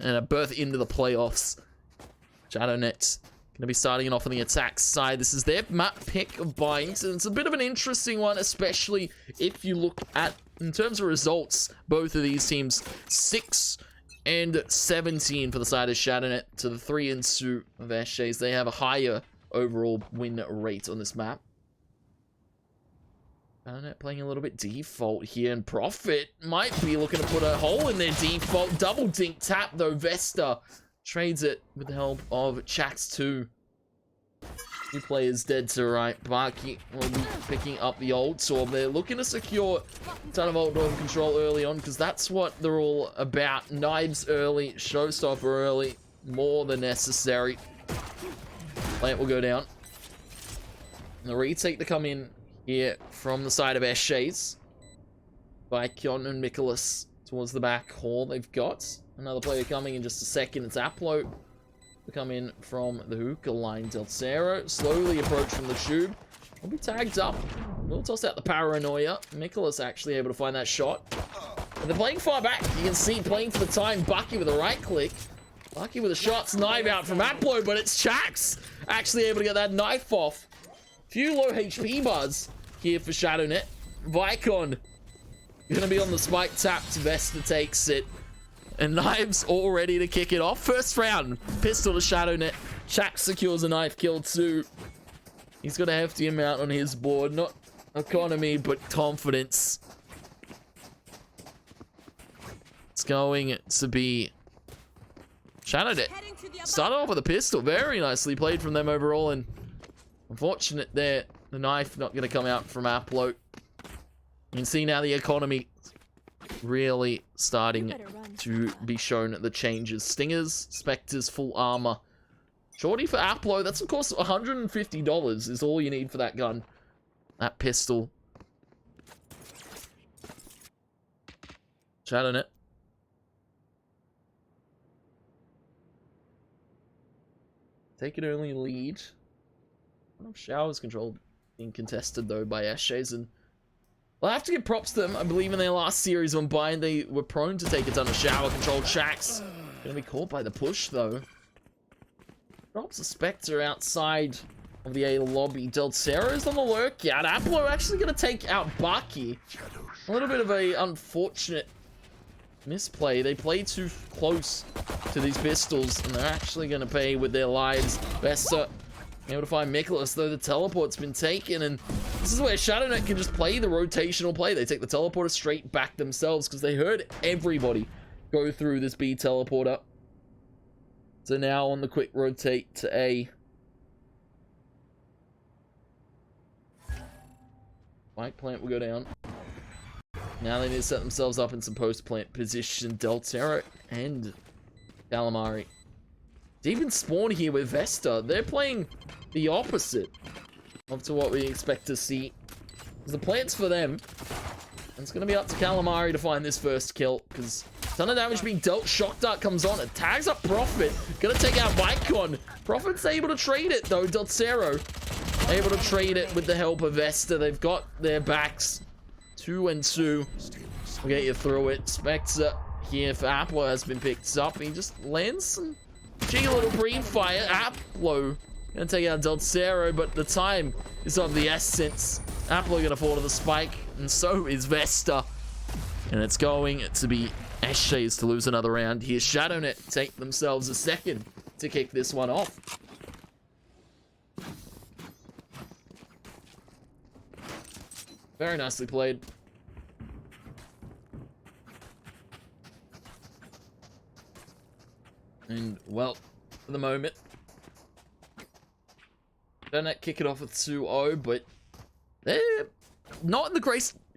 and a berth into the playoffs. Shadownet going to be starting it off on the attack side. This is their map pick of Binds, and it's a bit of an interesting one, especially if you look at, in terms of results, both of these teams, 6 and 17 for the side of Shadownet to the 3 and 2 of Eshays. They have a higher overall win rate on this map. Shadownet playing a little bit default here, and Profit might be looking to put a hole in their default. Double dink tap though. Vesta trades it with the help of Chax 2. 2 players dead to right. Barky will be picking up the old sword. They're looking to secure a ton of old door control early on, because that's what they're all about. Knives early, showstopper early, more than necessary. Plant will go down. And the retake to come in here from the side of Eshays. Vikion and Mikolas towards the back hall. They've got another player coming in just a second. It's Aplo to come in from the hookah line. Delcero slowly approach from the tube. Will be tagged up. We'll toss out the paranoia. Mikolas actually able to find that shot. And they're playing far back. You can see playing for the time. Bucky with a right click. Bucky with a shots. Knife out from Aplo, but it's Chax actually able to get that knife off. Few low HP bars here for Shadownet. Vicon gonna be on the spike tapped. Vesta takes it. And Knives all ready to kick it off. First round. Pistol to Shadownet. Chax secures a knife kill too. He's got a hefty amount on his board. Not economy, but confidence. It's going to be Shadownet. Started off with a pistol. Very nicely played from them overall. And unfortunate there. The knife not going to come out from Aplo. You can see now the economy really starting to be shown the changes. Stingers, Spectres, full armor. Shorty for Aplo. That's of course $150 is all you need for that gun. That pistol. Shadownet. Take it early lead. Showers controlled being contested though by Eshays, and well, I have to give props to them. I believe in their last series on Bind, they were prone to take a ton of shower controlled. Chax gonna be caught by the push though. Drops a Spectre outside of the A lobby. Delcero's on the lurkout. Aplo actually gonna take out Bucky. A little bit of a unfortunate misplay. They play too close to these pistols, and they're actually gonna pay with their lives. Vesta able to find Mikolas, though the teleport's been taken, and this is where Shadownet can just play the rotational play. They take the teleporter straight back themselves because they heard everybody go through this B teleporter. So now on the quick rotate to A. Spike plant will go down. Now they need to set themselves up in some post-plant position. Deltero and Calamari. Deep in spawn here with Vesta. They're playing the opposite of to what we expect to see. The plant's for them. And it's going to be up to Calamari to find this first kill, because a ton of damage being dealt. Shock Dart comes on. It tags up Profit. Going to take out Vicon. Profit's able to trade it, though. Delcero able to trade it with the help of Vesta. They've got their backs. 2 and 2. We'll get you through it. Spectre here for Aplo has been picked up. He just lands some cheeky little breed fire. Aplo gonna take out Delcero, but the time is of the essence. Aplo gonna fall to the spike, and so is Vesta. And it's going to be Eshays to lose another round here. Shadownet take themselves a second to kick this one off. Very nicely played. And, well, for the moment, Shadownet kick it off with 2-0, but they're not in the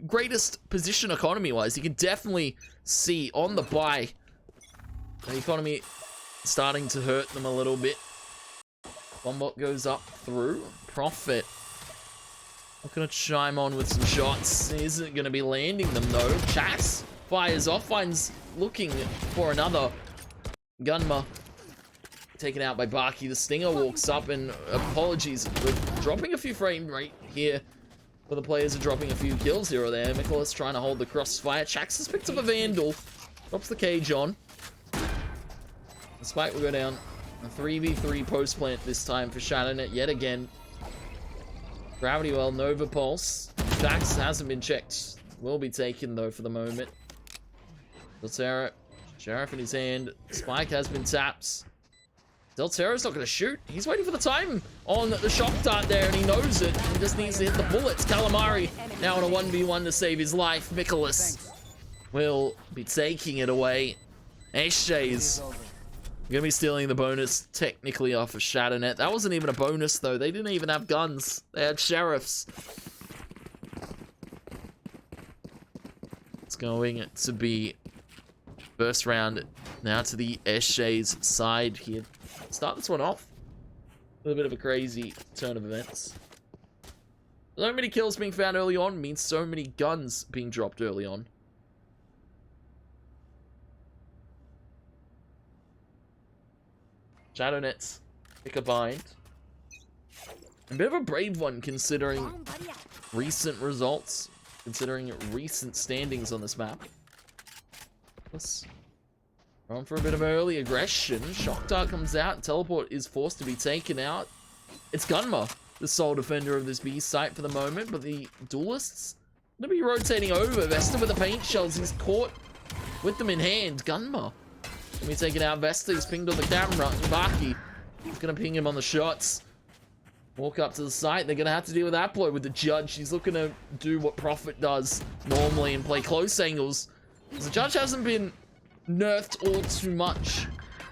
greatest position economy-wise. You can definitely see on the buy, the economy starting to hurt them a little bit. Bombot goes up through. Profit. Not going to chime on with some shots. Isn't going to be landing them, though. Chax fires off. Finds looking for another Gunma. Taken out by Barky. The Stinger walks up, and apologies. We're dropping a few frame rate here. But the players are dropping a few kills here or there. Mikolas trying to hold the crossfire. Chax has picked up a Vandal. Drops the cage on. The spike will go down. A 3v3 post plant this time for Shadownet yet again. Gravity well, Nova Pulse. Jax hasn't been checked. Will be taken though for the moment. Deltero, Sheriff in his hand. Spike has been tapped. Deltero's not going to shoot. He's waiting for the time on the shock dart there, and he knows it. He just needs to hit the bullets. Calamari now on a 1v1 to save his life. Nicholas will be taking it away. Eshays gonna be stealing the bonus technically off of Shadownet. That wasn't even a bonus though. They didn't even have guns. They had sheriffs. It's going to be first round now to the Eshays side here. Start this one off. A little bit of a crazy turn of events. So many kills being found early on means so many guns being dropped early on. Shadownet's pick a bind. A bit of a brave one considering recent results, considering recent standings on this map. Let's run for a bit of early aggression. Shock Dart comes out. Teleport is forced to be taken out. It's Gunma, the sole defender of this B site for the moment, but the duelists going to be rotating over. Vesta with the paint shells. He's caught with them in hand. Gunma. Let me take it out. Vesta is pinged on the camera. Baki is going to ping him on the shots. Walk up to the site. They're going to have to deal with Aplo with the judge. He's looking to do what Prophet does normally and play close angles. The judge hasn't been nerfed all too much.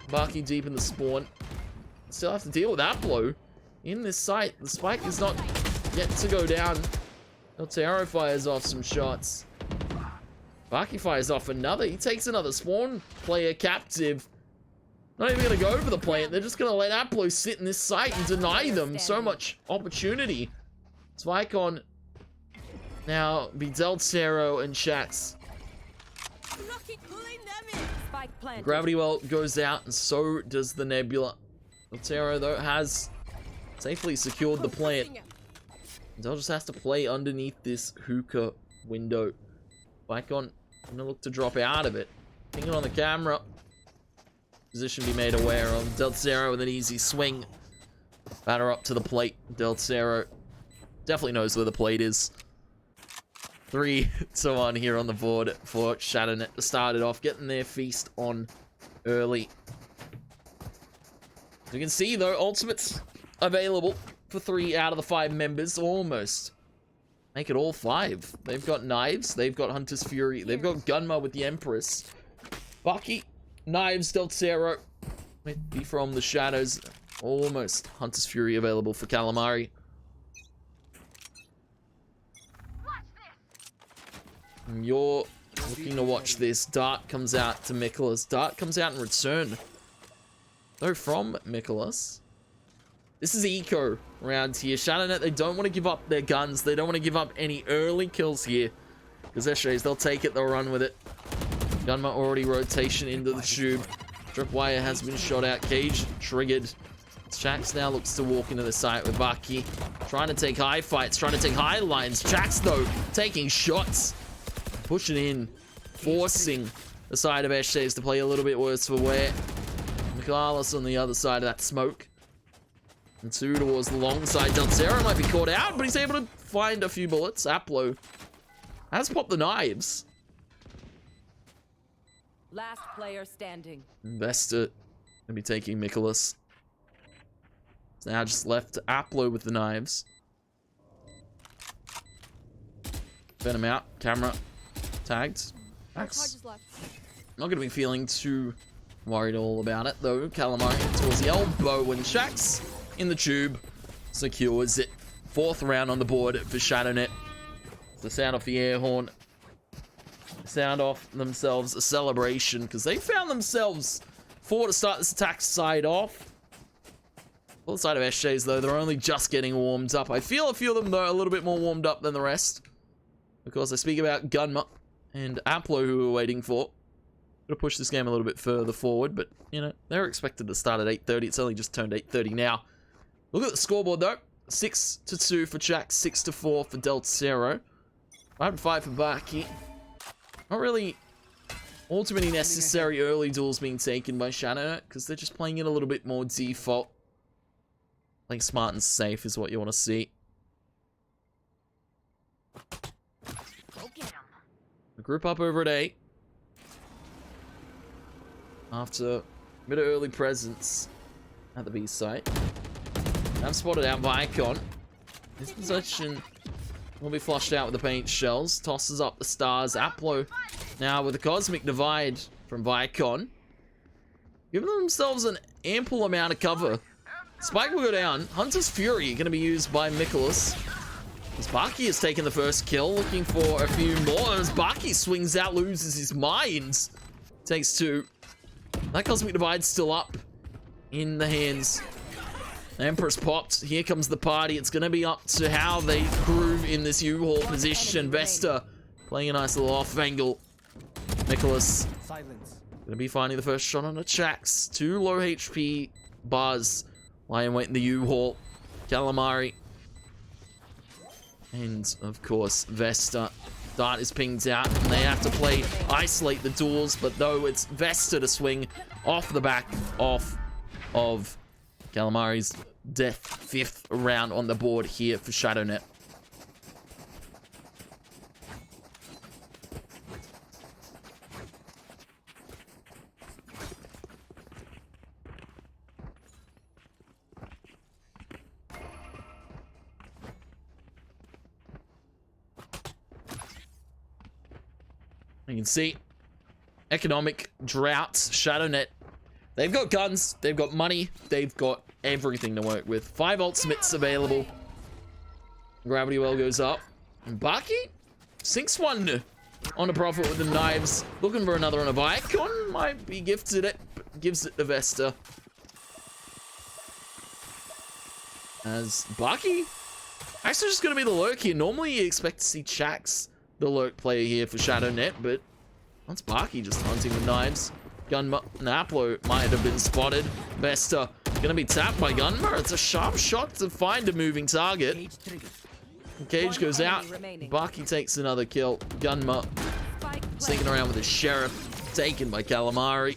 Baki deep in the spawn. Still have to deal with Aplo in this site. The spike is not yet to go down. Deltero fires off some shots. Baki fires off another. He takes another spawn player captive. Not even going to go for the plant. They're just going to let Aplo sit in this site and deny them so much opportunity. Spike-on now be Deltero and Shax. Gravity well goes out, and so does the Nebula. Deltero, though, has safely secured the plant. Del just has to play underneath this hookah window. Spike-on gonna look to drop out of it. Pinging on the camera. Position be made aware of. Deltero with an easy swing. Batter up to the plate. Deltero definitely knows where the plate is. 3-1 here on the board for Shadownet to start it off. Getting their feast on early. You can see, though, ultimates available for 3 out of the 5 members. Almost. Make it all 5. They've got Knives. They've got Hunter's Fury. They've got Gunma with the Empress. Baki, Knives, Deltero. Maybe from the shadows. Almost Hunter's Fury available for Calamari. And you're looking to watch this. Dart comes out to Nicholas. Dart comes out in return. Though from Nicholas. This is eco around here. Shadownet, they don't want to give up their guns. They don't want to give up any early kills here. Because Eshays, they'll take it. They'll run with it. Gunma already rotation into the tube. Drip wire has been shot out. Cage triggered. Shax now looks to walk into the site with Baki. Trying to take high fights. Trying to take high lines. Shax, though, taking shots. Pushing in. Forcing the side of Eshays to play a little bit worse for wear. Michaelis on the other side of that smoke. And 2 towards the long side. Deltero might be caught out, but he's able to find a few bullets. Aplo has popped the knives. Last player standing. Vesta gonna be taking Nicholas. It's now just left to Aplo with the knives. Venom out. Camera tagged. Max. Not gonna be feeling too worried all about it though. Calamari towards the elbow when Shax in the tube secures it. 4th round on the board for Shadownet. The sound off the air horn. Sound off themselves a celebration because they found themselves 4 to start this attack side off. On the side of Eshays though, they're only just getting warmed up. I feel a few of them though are a little bit more warmed up than the rest. Of course, I speak about Gunma and Aplo who we're waiting for. Gonna push this game a little bit further forward, but you know, they're expected to start at 8:30. It's only just turned 8:30 now. Look at the scoreboard though. 6-2 for Jack, 6-4 for Deltero. 5-5 for Baki. Not really All too many necessary early duels being taken by Shadownet because they're just playing it a little bit more default. Playing smart and safe is what you want to see. The group up over at A. After a bit of early presence at the B site. I've spotted out Vicon. His possession will be flushed out with the paint shells. Tosses up the stars. Aplo now with the Cosmic Divide from Vicon. Giving themselves an ample amount of cover. Spike will go down. Hunter's Fury going to be used by Nicholas. As Baki has taken the first kill, looking for a few more. As Baki swings out, loses his mind. Takes two. That Cosmic Divide's still up in the hands. Empress popped. Here comes the party. It's going to be up to how they groove in this U-Haul position. Vesta playing a nice little off angle. Nicholas going to be finding the first shot on the Chax. 2 low HP bars. Lying waiting the U-Haul. Calamari. And, of course, Vesta. Dart is pinged out, and they have to isolate the duels, but though it's Vesta to swing off the back of Calamari's death. 5th round on the board here for Shadownet. You can see economic droughts. Shadownet, they've got guns, they've got money, they've got everything to work with. 5 ultimates available. Gravity well goes up. And Baki sinks one on a Prophet with the knives. Looking for another on a Vicon. Might be gifted it, but gives it to Vesta. As Baki actually just going to be the lurk here. Normally you expect to see Chax, the lurk player here for Shadownet, but that's Baki just hunting with knives. Naplo might have been spotted. Vesta gonna be tapped by Gunma. It's a sharp shot to find a moving target. Cage goes out. Baki takes another kill. Gunma sneaking around with his sheriff, taken by Calamari.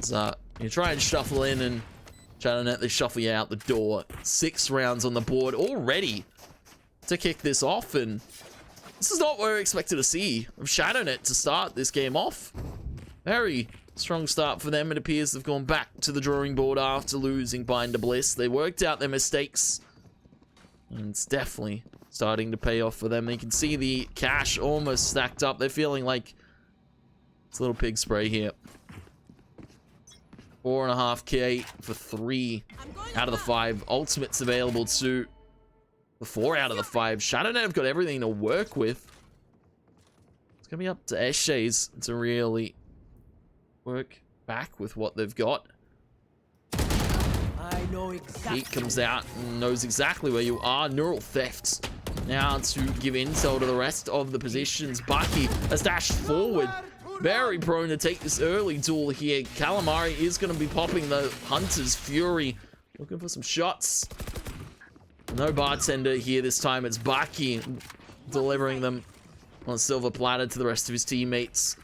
So you try and shuffle in, and Shadownet, they shuffle you out the door. 6 rounds on the board already to kick this off, and this is not what we're expected to see of Shadownet to start this game off. Very strong start for them. It appears they've gone back to the drawing board after losing Binder Bliss. They worked out their mistakes, and it's definitely starting to pay off for them. They can see the cash almost stacked up. They're feeling like it's a little pig spray here. 4.5k for 3 out of the 5 ultimates available to the 4 out of the 5. Shadownet have got everything to work with. It's going to be up to Eshays to really work back with what they've got. I know exactly. Heat comes out and knows exactly where you are. Neural thefts now to give intel to the rest of the positions. Baki has dashed forward. Very prone to take this early duel here. Calamari is going to be popping the Hunter's Fury. Looking for some shots. No bartender here this time. It's Baki delivering them on a silver platter to the rest of his teammates.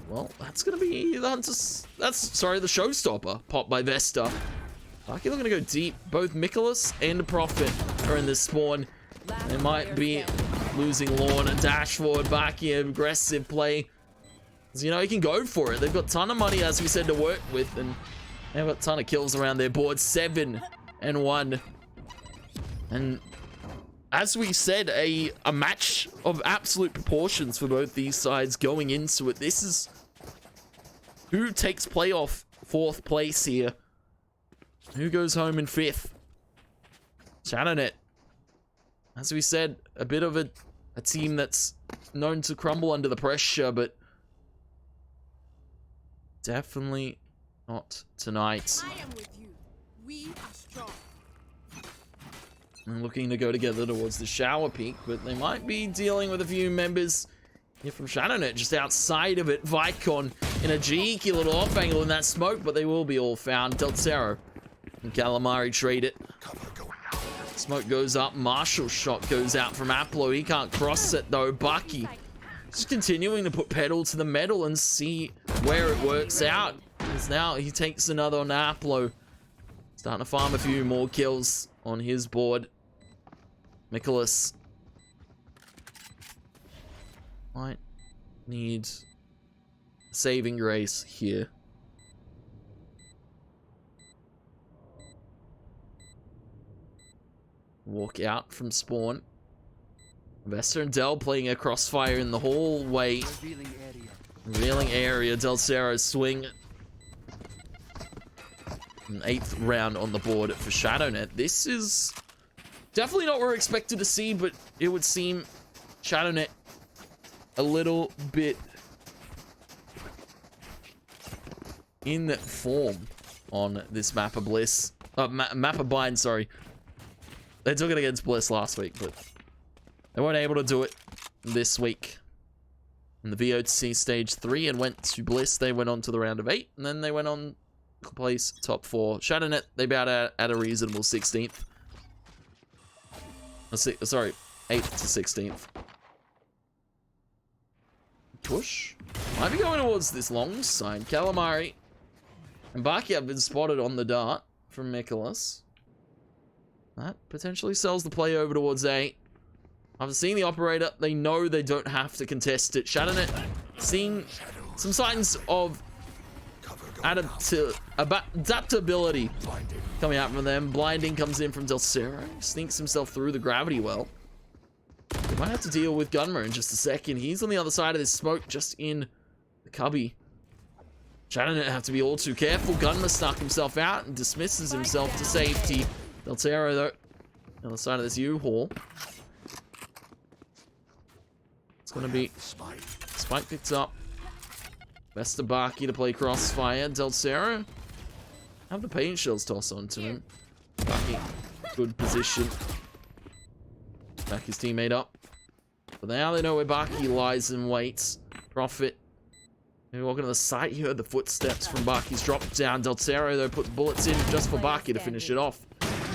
Well, that's going to be the Hunter's... the showstopper. Popped by Vesta. Baki looking to go deep. Both Nicholas and Prophet are in this spawn. They might be losing Lorne and dash forward. Baki, aggressive play. You know, he can go for it. They've got a ton of money, as we said, to work with, and they've got a ton of kills around their board. 7 and 1. And as we said, a match of absolute proportions for both these sides going into it. This is who takes playoff 4th place here. Who goes home in 5th? Shadownet. As we said, a bit of a team that's known to crumble under the pressure, but definitely not tonight. I am with you. We are strong. And looking to go together towards the shower peak, but they might be dealing with a few members here from Shadownet just outside of it. Vicon in a cheeky little off angle in that smoke, but they will be all found. Deltero and Calamari trade it. Smoke goes up. Marshall shot goes out from Aplo. He can't cross it though. Baki Just continuing to put pedal to the metal and see where it works out. Because now he takes another on Aplo. Starting to farm a few more kills on his board. Nicholas might need saving grace here. Walk out from spawn. Vesta and Del playing a crossfire in the hallway. Revealing area. Del Cerro swing. An 8th round on the board for Shadownet. This is definitely not what we're expected to see, but it would seem Shadownet a little bit in form on this map of Bliss. Map of Bind, sorry. They took it against Bliss last week, but they weren't able to do it this week. In the VOC stage 3 and went to Bliss, they went on to the round of 8, and then they went on to place top 4. Shadownet, they bowed out at a reasonable 16th. Sorry, 8th to 16th. Push. Might be going towards this long side. Calamari and Baki have been spotted on the dart from Nicholas. That potentially sells the play over towards A. After seeing the operator, they know they don't have to contest it. Shadownet seeing some signs of adaptability coming out from them. Blinding comes in from Del Cerro. Sneaks himself through the gravity well. They might have to deal with Gunmer in just a second. He's on the other side of this smoke, just in the cubby. Shadownet have to be all too careful. Gunmer snuck himself out and dismisses himself to safety. Del Cerro, though, on the other side of this U-Haul. It's going to be Spike picks up. Vesta Baki to play crossfire. Del Cerro have the paint shells toss onto him. Baki, good position. Back his teammate up. But now they know where Baki lies and waits. Prophet. Maybe walking to the site. He heard the footsteps from Baki's drop down. Del Cerro, though, put the bullets in just for Baki to finish it off.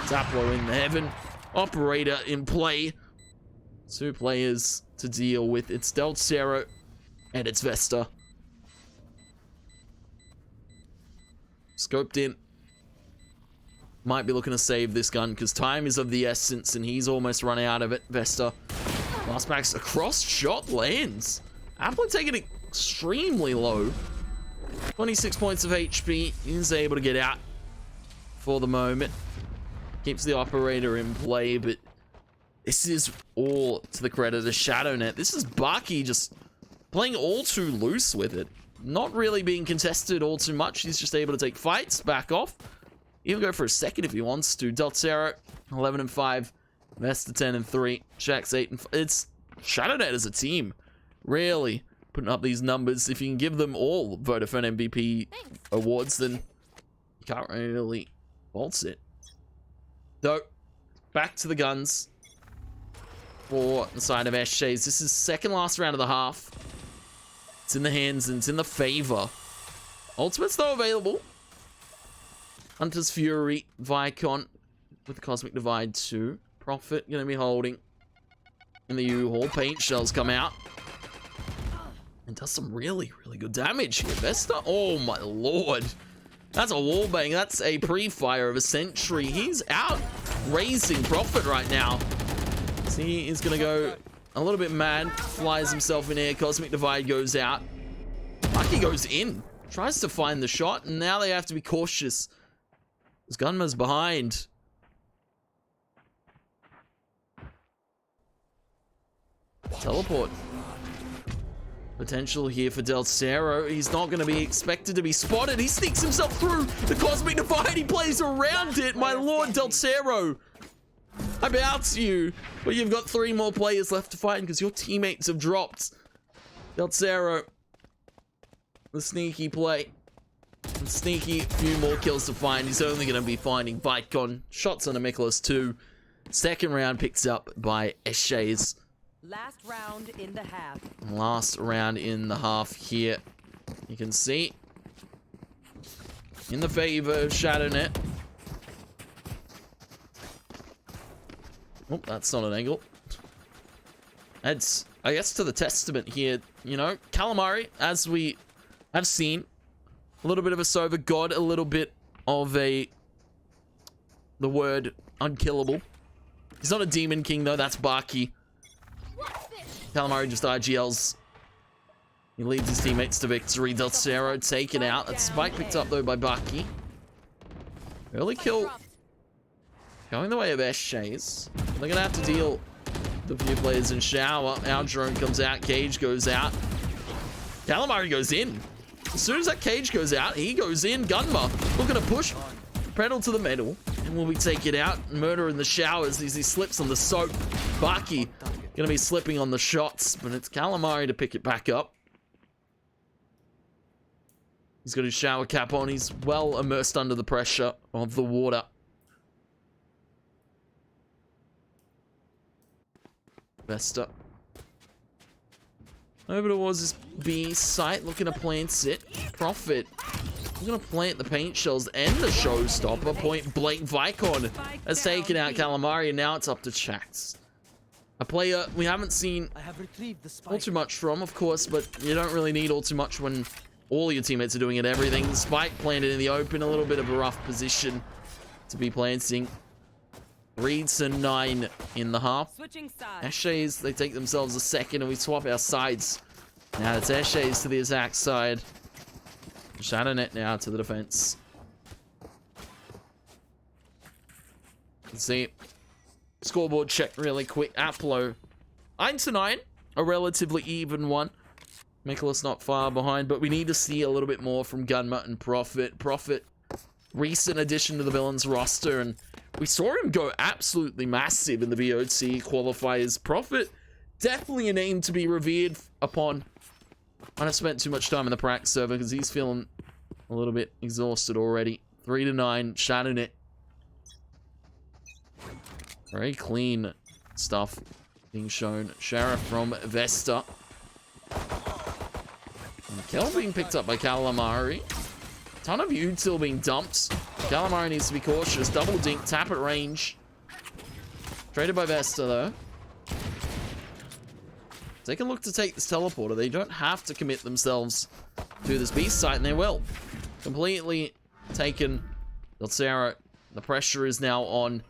Taplo in the heaven. Operator in play. 2 players to deal with. It's Del Cerro and it's Vesta. Scoped in. Might be looking to save this gun because time is of the essence and he's almost run out of it. Vesta. Last max across shot lands. Apple taking it extremely low. 26 points of HP. He's able to get out for the moment. Keeps the operator in play, but this is all to the credit of Shadownet. This is Baki just playing all too loose with it. Not really being contested all too much. He's just able to take fights, back off. Even go for a second if he wants to. Del Cerro, 11 and 5. Vesta 10 and 3. Shax 8 and 5. It's Shadownet as a team. Really putting up these numbers. If you can give them all Vodafone MVP awards, then you can't really fault it. So, back to the guns for the side of Eshays. This is second last round of the half. It's in the hands and it's in the favor. Ultimates, though, available. Hunter's Fury, Vicon with the Cosmic Divide 2. Prophet going to be holding in the U-Haul. Paint shells come out. And does some really, really good damage here. Vesta, oh my lord. That's a wallbang. That's a pre-fire of a century. He's out raising Prophet right now. So he is going to go a little bit mad. Flies himself in air. Cosmic Divide goes out. Lucky goes in. Tries to find the shot. And now they have to be cautious. Because Gunmer's behind. Teleport. Potential here for Del Cerro. He's not going to be expected to be spotted. He sneaks himself through the Cosmic Divide. He plays around it. My lord, Del Cerro. I bow to you. But you've got 3 more players left to fight because your teammates have dropped. Del Cerro. The sneaky play. And sneaky few more kills to find. He's only going to be finding Vicon. Shots on a Nicholas too. Second round picked up by Eshays. Last round in the half. Last round in the half here. You can see in the favor of Shadownet. Oh, that's not an angle. Adds, I guess, to the testament here. You know, Calamari, as we have seen, a little bit of a Sova god, a little bit of the word unkillable. He's not a demon king though, that's Baki. Calamari just IGLs. He leads his teammates to victory. Delcero taken out. That spike picked up though by Baki. Early kill going the way of Eshays. They're gonna have to deal with a few players in shower. Our drone comes out, Cage goes out. Calamari goes in. As soon as that Cage goes out, he goes in. Gunma looking to push pedal to the metal, and will be taken out. Murder in the showers as he slips on the soap. Baki gonna be slipping on the shots, but it's Calamari to pick it back up. He's got his shower cap on. He's well immersed under the pressure of the water. Vesta over towards this B site, looking to plant it. Prophet looking to plant the paint shells and the showstopper. Point blank, Vicon has taken out Calamari, and now it's up to Chax. A player we haven't seen all too much from, of course, but you don't really need all too much when all your teammates are doing it. Everything. The spike planted in the open, a little bit of a rough position to be planting. Reeds and 9 in the half. Eshays, they take themselves a second, and we swap our sides. Now it's Eshays to the attack side. Shadownet now to the defense. Let's see. Scoreboard check really quick. Aplo 9-9, a relatively even one. Nicholas not far behind, but we need to see a little bit more from Gunma and Prophet. Prophet, recent addition to the villains roster, and we saw him go absolutely massive in the VOC qualifiers. Prophet, definitely a name to be revered upon. I don't spend too much time in the practice server because he's feeling a little bit exhausted already. 3-9, Shadownet. Very clean stuff being shown. Sheriff from Vesta. And Kel being picked up by Calamari. Ton of util being dumped. Calamari needs to be cautious. Double dink, tap at range. Traded by Vesta though. They can look to take this teleporter. They don't have to commit themselves to this beast site, and they will. Completely taken. Delcero, the pressure is now on,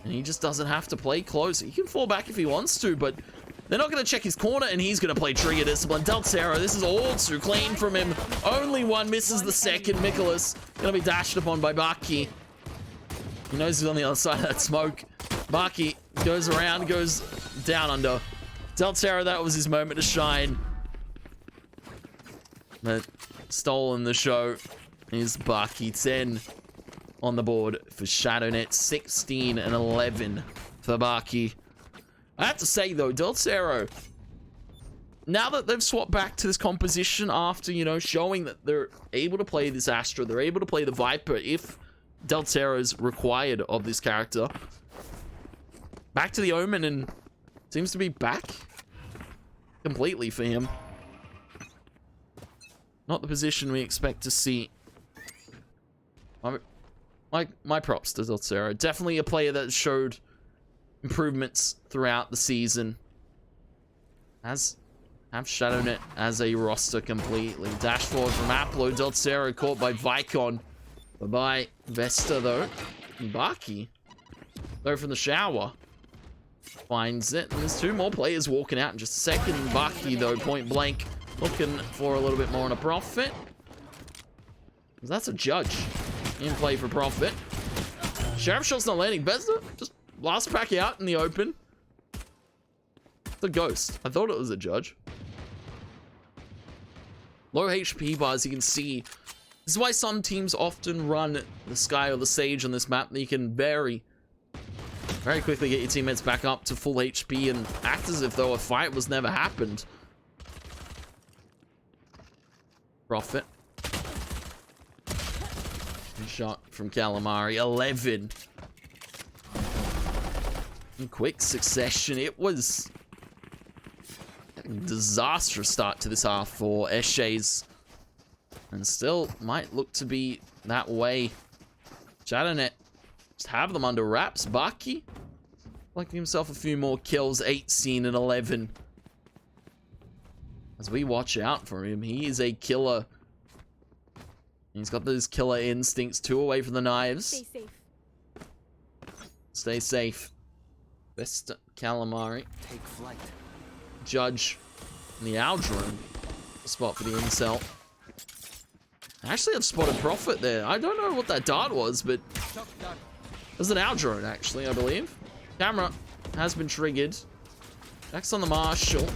and he just doesn't have to play close. He can fall back if he wants to, but they're not going to check his corner, and he's going to play trigger discipline. Delcero, this is all too clean from him. Only one misses the second. Nicholas going to be dashed upon by Baki. He knows he's on the other side of that smoke. Baki goes around, goes down under. Delcero, that was his moment to shine. But stolen the show is Baki. 10 on the board for Shadownet. 16 and 11 for Baki. I have to say though, Delcero, now that they've swapped back to this composition after, you know, showing that they're able to play this Astra, they're able to play the Viper if Delcero's required of this character. Back to the Omen, and seems to be back completely for him. Not the position we expect to see. My props to Delcero. Definitely a player that showed improvements throughout the season. Have Shadownet as a roster completely. Dash forward from Aplo. Delcero caught by Vicon. Bye-bye. Vesta though. Baki. Though from the shower. Finds it. And there's two more players walking out in just a second. Baki though, point blank. Looking for a little bit more on a Prophet. That's a judge. In play for Prophet. Sheriff shot's not landing. Vesta just last pack out in the open. It's a ghost. I thought it was a judge. Low HP bar, as you can see. This is why some teams often run the Sky or the Sage on this map. You can very quickly get your teammates back up to full HP and act as if though a fight was never happened. Prophet. Shot from Calamari. 11. In quick succession. It was a disastrous start to this half for Eshays. And still might look to be that way. Shadownet just have them under wraps. Baki Collecting himself a few more kills, 18 and 11. As we watch out for him, he is a killer. He's got those killer instincts, 2 away from the knives. Stay safe. Stay safe. Best calamari. Take flight. Judge in the owl drone. Spot for the incel. I actually have spotted Prophet there. I don't know what that dart was, but there's an owl drone actually, I believe. Camera has been triggered. Jack's on the Marshall.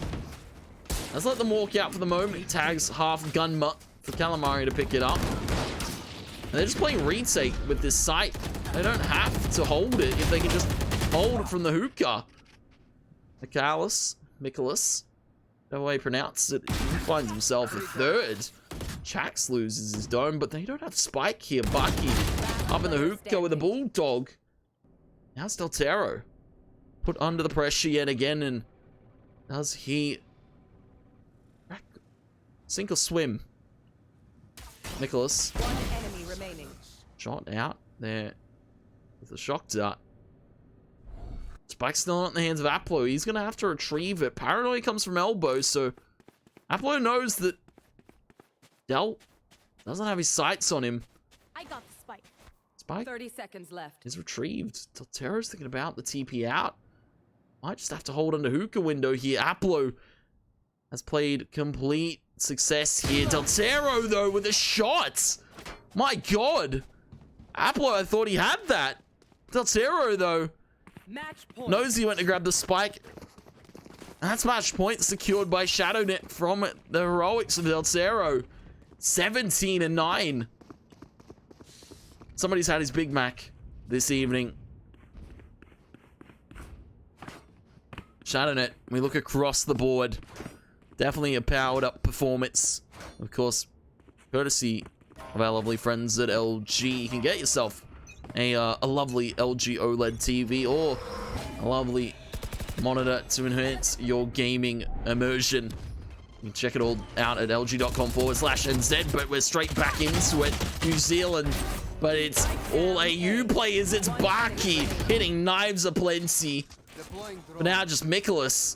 Let's let them walk out for the moment. Tags half gun mutt for Calamari to pick it up. And they're just playing retake with this site. They don't have to hold it if they can just hold it from the hookah. Michaelis, no way he pronounced it. He finds himself a third. Chax loses his dome, but they don't have Spike here. Bucky up in the hookah with a bulldog. Now it's Deltero. Put under the pressure yet again, and does he sink or swim? Nicholas. One enemy remaining. Shot out there with the shock dart. Spike's still not in the hands of Aplo. He's going to have to retrieve it. Paranoia comes from elbow, so Aplo knows that Del doesn't have his sights on him. I got the spike. Spike 30 seconds left. is retrieved. Deltero's thinking about the TP out. Might just have to hold under hookah window here. Aplo has played complete success here. Deltero, though, with a shot. My God. Aplo, I thought he had that. Deltero, though, Match point. knows he went to grab the spike. And that's match point secured by Shadownet from the heroics of Deltero. 17 and 9. Somebody's had his Big Mac this evening. Shadownet, we look across the board. Definitely a powered up performance. Of course, courtesy of our lovely friends at LG. You can get yourself a lovely LG OLED TV or a lovely monitor to enhance your gaming immersion. You can check it all out at lg.com/NZ, but we're straight back into it. New Zealand, but it's all AU players. It's Baki hitting knives aplenty. But now just Michaelis,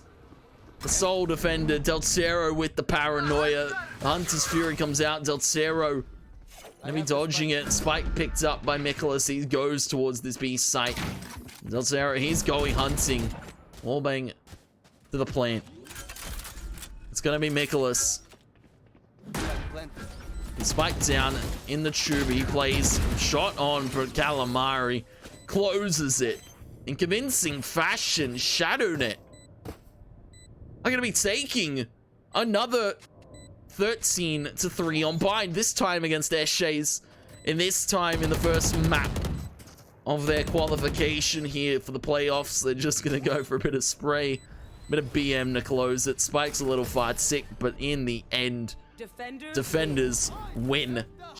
the sole defender. Deltero with the paranoia. Hunter's Fury comes out. Deltero maybe dodging it. Spike picked up by Michaelis. He goes towards this B site. Deltero, he's going hunting. Wallbang to the plant. It's gonna be Michaelis. He spiked down in the tube. He plays shot on for Calamari. Closes it in convincing fashion. Shadownet are gonna be taking another 13-3 on Bind, this time against Eshays, and this time in the first map of their qualification here for the playoffs. They're just gonna go for a bit of spray, a bit of BM to close it. Spike's a little fight sick, but in the end, defenders win.